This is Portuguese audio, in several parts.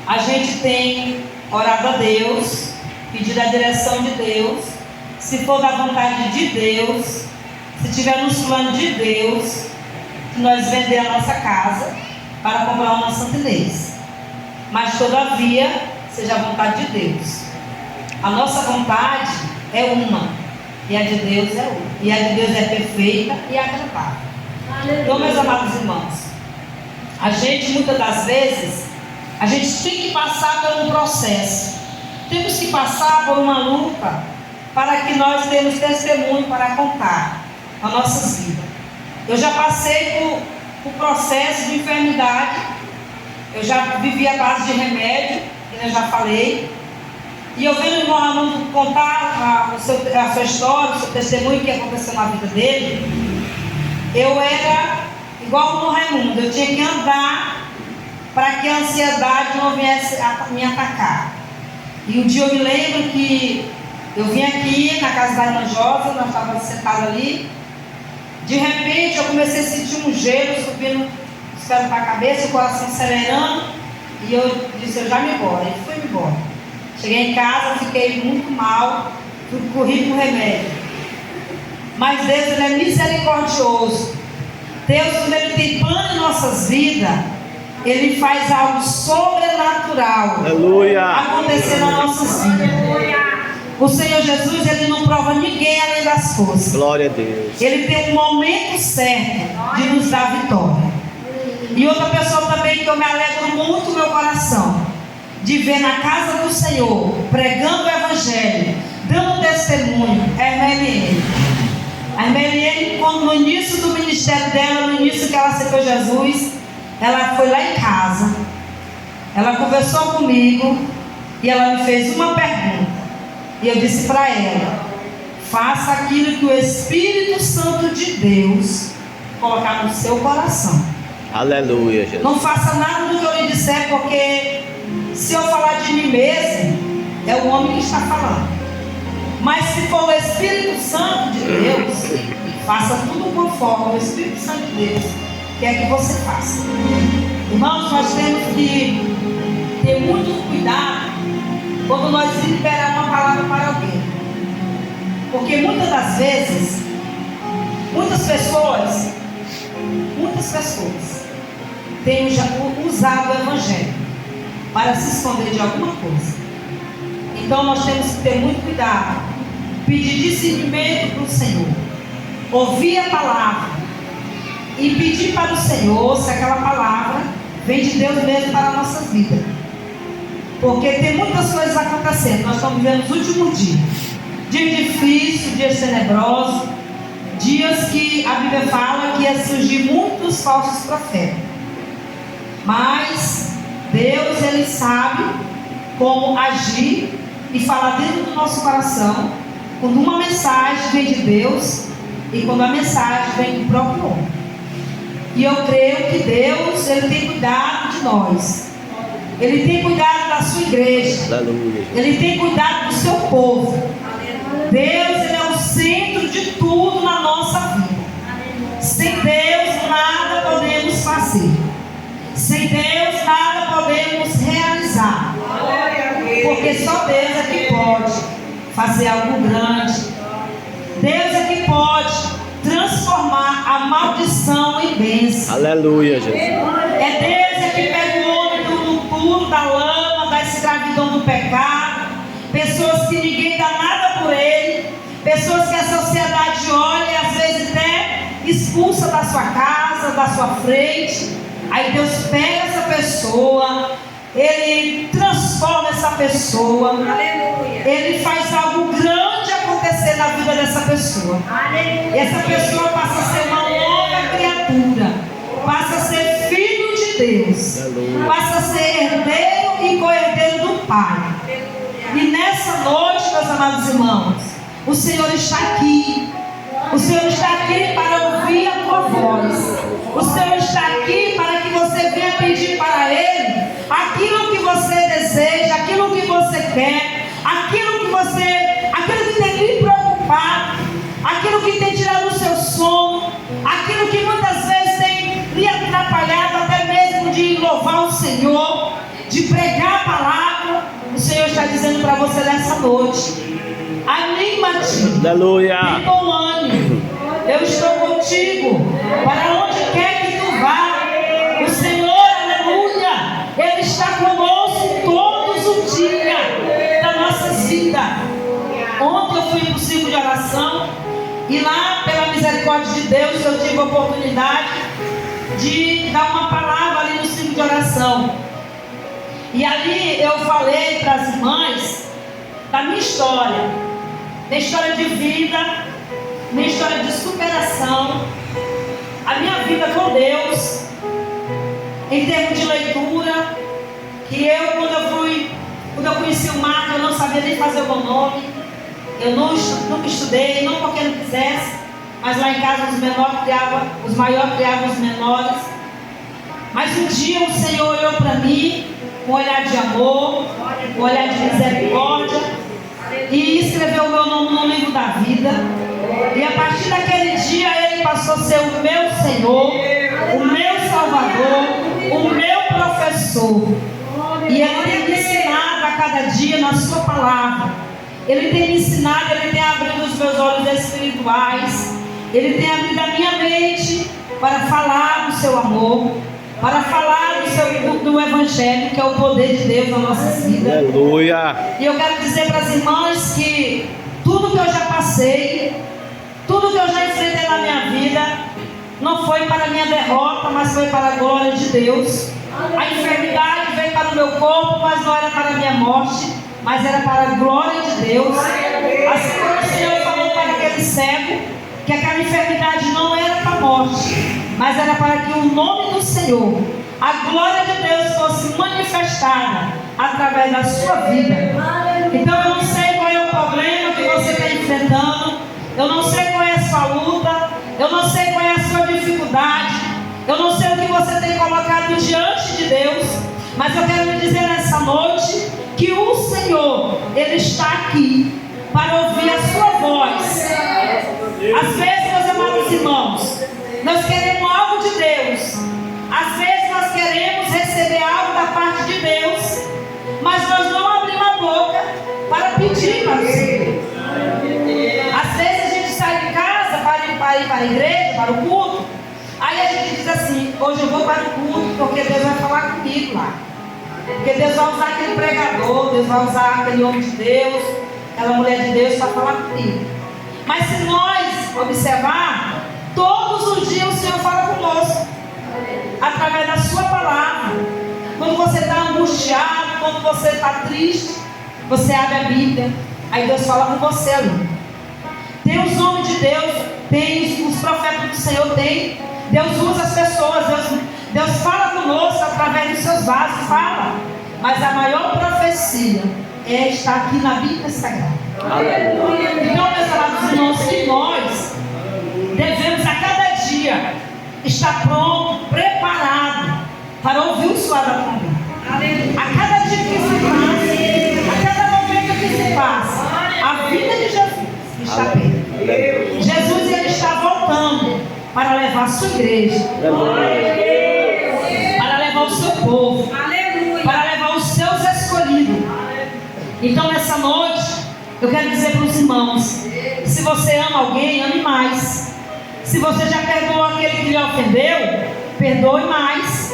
A gente tem orado a Deus, pedido a direção de Deus, se for da vontade de Deus, se tiver nos planos de Deus, que nós vender a nossa casa para comprar uma Santa Inês. Mas todavia, seja a vontade de Deus. A nossa vontade é uma, e a de Deus é outra. E a de Deus é perfeita e agradável. Então, meus amados irmãos, a gente muitas das vezes, a gente tem que passar por um processo. Temos que passar por uma luta para que nós tenhamos testemunho para contar a nossas vidas. Eu já passei por processo de enfermidade. Eu já vivi a base de remédio, que eu já falei. E eu vendo o irmão Armando contar a sua história, o seu testemunho, que aconteceu na vida dele. Eu era igual o Raimundo, eu tinha que andar para que a ansiedade não viesse a me atacar. E um dia eu me lembro que eu vim aqui na casa da irmã Josa, nós estávamos sentados ali. De repente eu comecei a sentir um gelo subindo os pés para a cabeça, o coração acelerando. E eu disse, eu já me embora. E fui-me embora. Cheguei em casa, fiquei muito mal, corri com remédio. Mas Deus, Ele é misericordioso. Deus, quando Ele tem plano em nossas vidas, Ele faz algo sobrenatural acontecer nas nossas vidas. O Senhor Jesus, Ele não prova ninguém além das forças. Glória a Deus. Ele tem um momento certo de nos dar vitória. E outra pessoa também que eu me alegro muito no meu coração, de ver na casa do Senhor, pregando o Evangelho, dando testemunho, é a irmã Eliane. A irmã Eliane, quando no início do ministério dela, no início que ela aceitou Jesus, ela foi lá em casa, ela conversou comigo e ela me fez uma pergunta. E eu disse para ela, faça aquilo que o Espírito Santo de Deus colocar no seu coração. Aleluia, Jesus. Não faça nada do que eu lhe disser, porque se eu falar de mim mesmo, é o homem que está falando. Mas se for o Espírito Santo de Deus, faça tudo conforme o Espírito Santo de Deus quer que você faça. Irmãos, nós temos que ter muito cuidado quando nós liberamos uma palavra para alguém. Porque muitas das vezes, muitas pessoas têm usado o Evangelho para se esconder de alguma coisa. Então nós temos que ter muito cuidado, pedir discernimento para o Senhor, ouvir a palavra e pedir para o Senhor se aquela palavra vem de Deus mesmo para a nossa vida. Porque tem muitas coisas acontecendo. Nós estamos vivendo os últimos dias. Dias difíceis, dias tenebrosos, dias que a Bíblia fala que ia surgir muitos falsos profetas. Mas Deus, Ele sabe como agir e falar dentro do nosso coração, quando uma mensagem vem de Deus e quando a mensagem vem do próprio homem. E eu creio que Deus, Ele tem cuidado de nós. Ele tem cuidado da sua igreja. Aleluia. Ele tem cuidado do seu povo. Deus, Ele é o centro de tudo na nossa vida. Sem Deus nada podemos fazer. Sem Deus nada podemos realizar. Porque só Deus é que pode fazer algo grande. Deus é que pode transformar a maldição em bênção. Aleluia, Jesus. É Deus que pega o homem do puro, da lama, da escravidão do pecado. Pessoas que ninguém dá nada por ele. Pessoas que a sociedade olha e às vezes até expulsa da sua casa, da sua frente. Aí Deus pega essa pessoa, Ele transforma essa pessoa. Aleluia. Ele faz algo grande acontecer na vida dessa pessoa. Aleluia. Essa pessoa passa a ser uma nova criatura, passa a ser filho de Deus. Aleluia. Passa a ser herdeiro e co-herdeiro do Pai. Aleluia. E nessa noite, meus amados irmãos, o Senhor está aqui. O Senhor está aqui para ouvir a tua voz. O Senhor está aqui para que você venha pedir para Ele aquilo que você deseja, aquilo que você quer, aquilo que tem lhe preocupado, aquilo que tem tirado o seu sono, aquilo que muitas vezes tem lhe atrapalhado até mesmo de louvar o Senhor, de pregar dizendo para você nessa noite: anima-te, Aleluia. tem bom ânimo, eu estou contigo, para onde quer que tu vá. O Senhor, aleluia, Ele está conosco todos os dias das nossas vidas. Ontem eu fui para o ciclo de oração e lá, pela misericórdia de Deus, eu tive a oportunidade de dar uma palavra ali no ciclo de oração. E ali eu falei para as irmãs da minha história de vida, minha história de superação, a minha vida com Deus, em termos de leitura, que quando eu conheci o Marco, eu não sabia nem fazer o meu nome, eu nunca estudei, não porque não quisesse, mas lá em casa os maiores criavam os menores. Mas um dia o Senhor olhou para mim com um olhar de amor, com um olhar de misericórdia, e escreveu o meu nome no livro da vida. E a partir daquele dia Ele passou a ser o meu Senhor, o meu Salvador, o meu professor. E Ele tem me ensinado a cada dia na sua palavra. Ele tem me ensinado, Ele tem abrido os meus olhos espirituais, Ele tem abrido a minha mente para falar do seu amor, para falar do Evangelho, que é o poder de Deus na nossa vida. Aleluia. E eu quero dizer para as irmãs que tudo que eu já passei, tudo que eu já enfrentei na minha vida, não foi para a minha derrota, mas foi para a glória de Deus. A enfermidade veio para o meu corpo, mas não era para a minha morte, mas era para a glória de Deus. Assim como o Senhor falou para aquele cego, que aquela enfermidade não era para a morte, mas era para que o nome do Senhor, a glória de Deus, fosse manifestada através da sua vida. Então eu não sei qual é o problema que você está enfrentando, eu não sei qual é a sua luta, eu não sei qual é a sua dificuldade, eu não sei o que você tem colocado diante de Deus, mas eu quero lhe dizer nessa noite que o Senhor, Ele está aqui para ouvir a sua voz. Às vezes, meus amados irmãos, nós queremos algo de Deus, às vezes nós queremos receber algo da parte de Deus, mas nós não abrimos a boca para pedir para o Senhor. Às vezes a gente sai de casa para ir para a igreja, para o culto, aí a gente diz assim: hoje eu vou para o culto porque Deus vai falar comigo lá, porque Deus vai usar aquele pregador, Deus vai usar aquele homem de Deus, aquela mulher de Deus para falar comigo. Mas se nós observar, todos os dias o Senhor fala conosco, através da sua palavra. Quando você está angustiado, quando você está triste, você abre a Bíblia, aí Deus fala com você ali. Tem os homens de Deus, tem os profetas do Senhor, tem. Deus usa as pessoas, Deus fala conosco através dos seus vasos, fala. Mas a maior profecia está aqui na Bíblia Sagrada. Então, meus amados irmãos, que nós devemos a cada dia estar pronto, preparado para ouvir o suave da palavra. A cada dia que se passa, a cada momento que se passa, a vida de Jesus está perto. Jesus, Ele está voltando para levar a sua igreja, para levar o seu povo, para levar os seus escolhidos. Então, nessa noite, eu quero dizer para os irmãos: se você ama alguém, ame mais. Se você já perdoou aquele que lhe ofendeu, perdoe mais.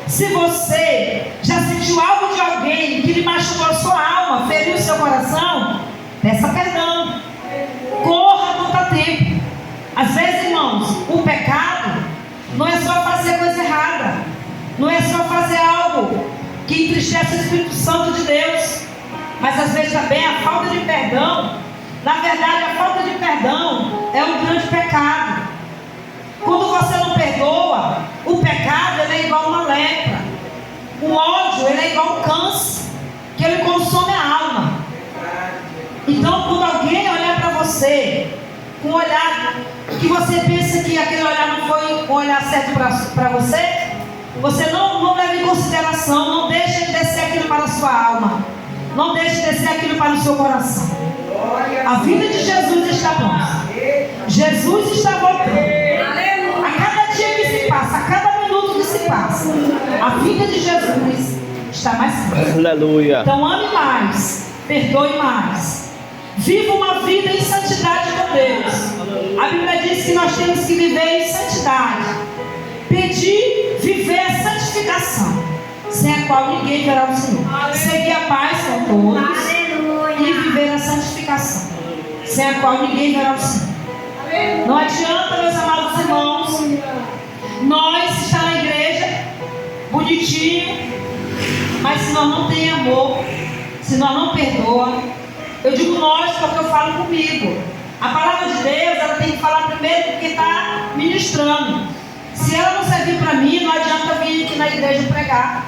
Se você já sentiu algo de alguém que lhe machucou a sua alma, feriu o seu coração, peça perdão. Corra quanto há tempo. Às vezes, irmãos, o pecado não é só fazer coisa errada, não é só fazer algo que entristece o Espírito Santo de Deus, mas às vezes também a falta de perdão. Na verdade, a falta de perdão é um grande pecado. Quando você não perdoa, o pecado ele é igual a uma lepra. O ódio ele é igual a um câncer, que ele consome a alma. Então, quando alguém olhar para você com um olhar que você pensa que aquele olhar não foi o olhar certo para você, você não leva em consideração, não deixe de descer aquilo para a sua alma, não deixe de descer aquilo para o seu coração. A vida de Jesus está pronta. Jesus está voltando. A cada dia que se passa, a cada minuto que se passa, a vida de Jesus está mais próxima. Aleluia. Então ame mais, perdoe mais. Viva uma vida em santidade com Deus. A Bíblia diz que nós temos que viver em santidade. Pedir, viver a santificação, sem a qual ninguém verá o Senhor. Seguir a paz com todos e viver a santificação, sem a qual ninguém verá o Senhor. Não adianta, meus amados irmãos, nós estar na igreja bonitinho, mas se nós não temos amor, se nós não perdoa, eu digo nós porque eu falo comigo. A palavra de Deus, ela tem que falar primeiro porque está ministrando. Se ela não servir para mim, não adianta vir aqui na igreja pregar.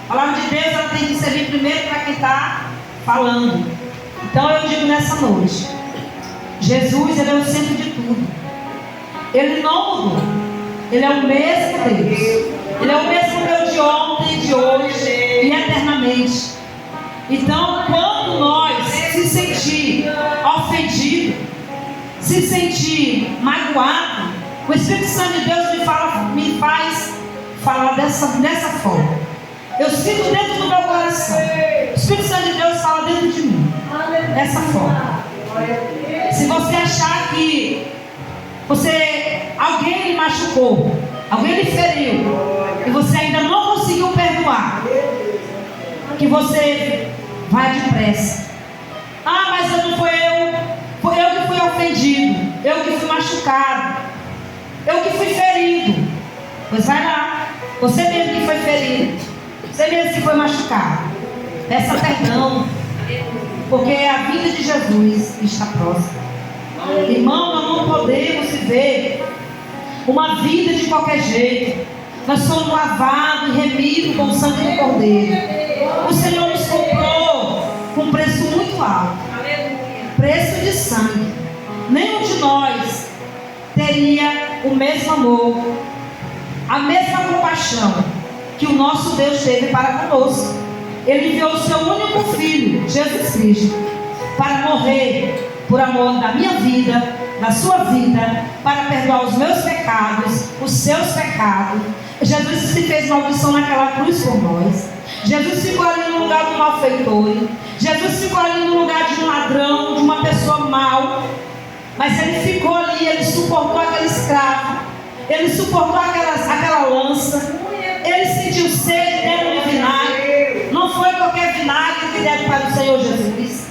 A palavra de Deus, ela tem que servir primeiro para quem está falando. Então eu digo nessa noite, Jesus, ele é o centro de tudo. Ele não mudou. Ele é o mesmo Deus. Ele é o mesmo Deus de ontem, de hoje e eternamente. Então, quando nós se sentir ofendido, se sentir magoado, o Espírito Santo de Deus me faz falar dessa forma. Eu sinto dentro do meu coração. O Espírito Santo de Deus fala dentro de mim. Dessa forma. Se você achar que alguém lhe machucou, alguém lhe feriu, e você ainda não conseguiu perdoar, que você vai depressa. Ah, mas não foi eu que fui ofendido, eu que fui machucado, eu que fui ferido. Pois vai lá, você mesmo que foi ferido, você mesmo que foi machucado. Peça perdão, porque a vida de Jesus está próxima. Irmão, nós não podemos viver uma vida de qualquer jeito. Nós somos lavados e remidos com o sangue do Cordeiro. O Senhor nos comprou com um preço muito alto, preço de sangue. Nenhum de nós teria o mesmo amor, a mesma compaixão que o nosso Deus teve para conosco. Ele enviou o seu único filho, Jesus Cristo, para morrer por amor da minha vida, da sua vida, para perdoar os meus pecados, os seus pecados. Jesus se fez maldição naquela cruz por nós. Jesus ficou ali no lugar do malfeitor. Jesus ficou ali no lugar de um ladrão, de uma pessoa mau. Mas ele ficou ali, ele suportou aquele escravo, ele suportou aquela lança. Ele sentiu sede, deram de vinagre. Não foi qualquer vinagre que deram para o Senhor Jesus.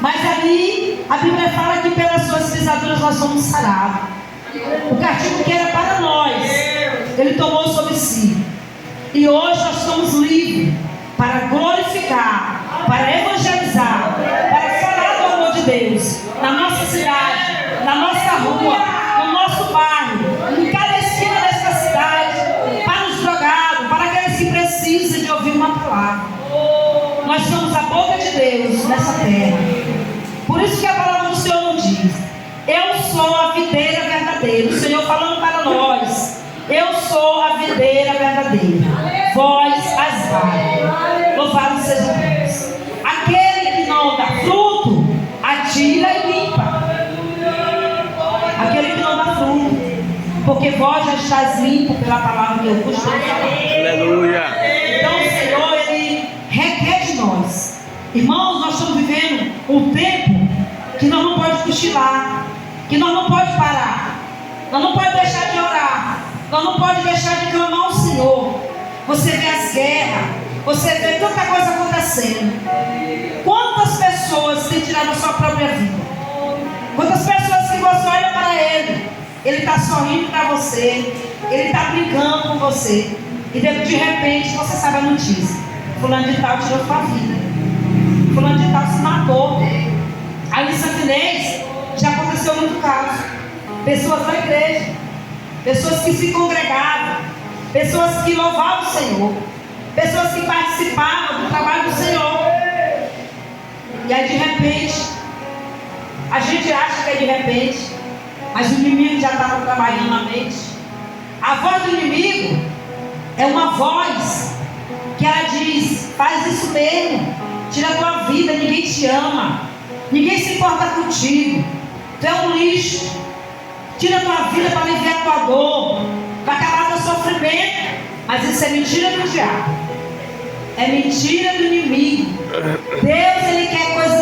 Mas ali, a Bíblia fala que pelas suas pisaduras nós somos sarados. O castigo que era para nós, Ele tomou sobre si. E hoje nós estamos livres para glorificar, para evangelizar, para falar do amor de Deus na nossa cidade, na nossa rua, no nosso bairro, em cada esquina desta cidade, para os drogados, para aqueles que precisam de ouvir uma palavra. Nós somos a boca de Deus nessa terra. Por isso que a palavra do Senhor nos diz: eu sou a videira verdadeira. O Senhor falando para nós: eu sou a videira verdadeira, vós as varas. Louvado seja Deus. Aquele que não dá fruto, atira e limpa. Aquele que não dá fruto, porque vós já estáis limpo pela palavra que eu vos estou falando. Aleluia. Então o Senhor, Ele requer de nós. Irmãos, nós estamos vivendo um tempo que nós não podemos cochilar, que nós não podemos parar, nós não podemos deixar de orar, nós não podemos deixar de clamar ao Senhor. Você vê as guerras, você vê tanta coisa acontecendo. Quantas pessoas têm tirado a sua própria vida? Quantas pessoas que você olha para Ele está sorrindo para você, Ele está brincando com você, e de repente você sabe a notícia: fulano de tal tirou sua vida, fulano de tal se matou. Ali em Santo Inês já aconteceu muito caso. Pessoas da igreja, pessoas que se congregavam, pessoas que louvavam o Senhor, pessoas que participavam do trabalho do Senhor. E aí de repente, a gente acha que é de repente, mas o inimigo já estava trabalhando na mente. A voz do inimigo é uma voz que ela diz: faz isso mesmo, tira a tua vida, ninguém te ama, ninguém se importa contigo, tu é um lixo, tira a tua vida para aliviar a tua dor, para acabar teu sofrimento. Mas isso é mentira do diabo, é mentira do inimigo. Deus, Ele quer coisa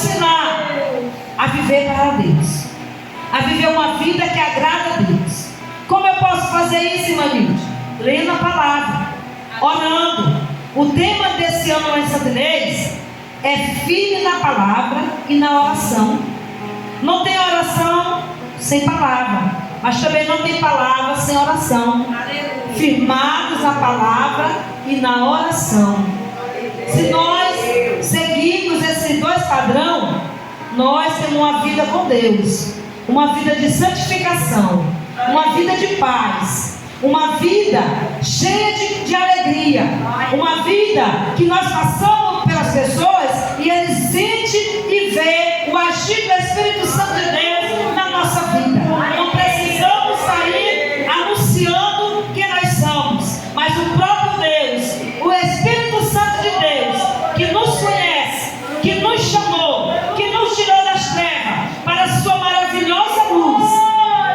ensinar a viver para Deus, a viver uma vida que agrada a Deus. Como eu posso fazer isso, irmã Nilde? Lendo a palavra, orando. O tema desse ano lá em Santa Inês é firme na palavra e na oração. Não tem oração sem palavra, mas também não tem palavra sem oração. Firmados na palavra e na oração. Se nós seguirmos esses dois padrões, nós temos uma vida com Deus, uma vida de santificação, uma vida de paz, uma vida cheia de alegria, uma vida que nós passamos pelas pessoas e eles sentem e vê o agir do Espírito Santo de Deus na nossa vida. Não precisamos sair anunciando quem nós somos, mas o próprio Deus, o Espírito Santo de Deus, que nos conhece, que nos chamou, que nos tirou das trevas para a sua maravilhosa luz,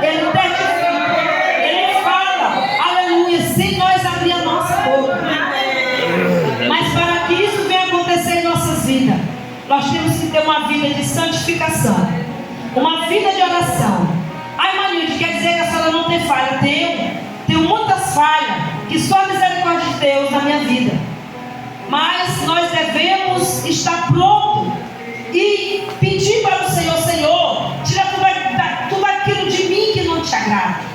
Ele testifica, Ele fala, aleluia, sem nós abrir a nossa boca. Mas para que isso venha acontecer em nossas vidas, nós temos que ter uma vida de santificação, uma vida de oração. Ai, Manilde, quer dizer que a senhora não tem falha? Tenho muitas falhas, que só a misericórdia de Deus na minha vida. Mas nós devemos estar prontos e pedir para o Senhor: Senhor, tira tudo aquilo de mim que não te agrada.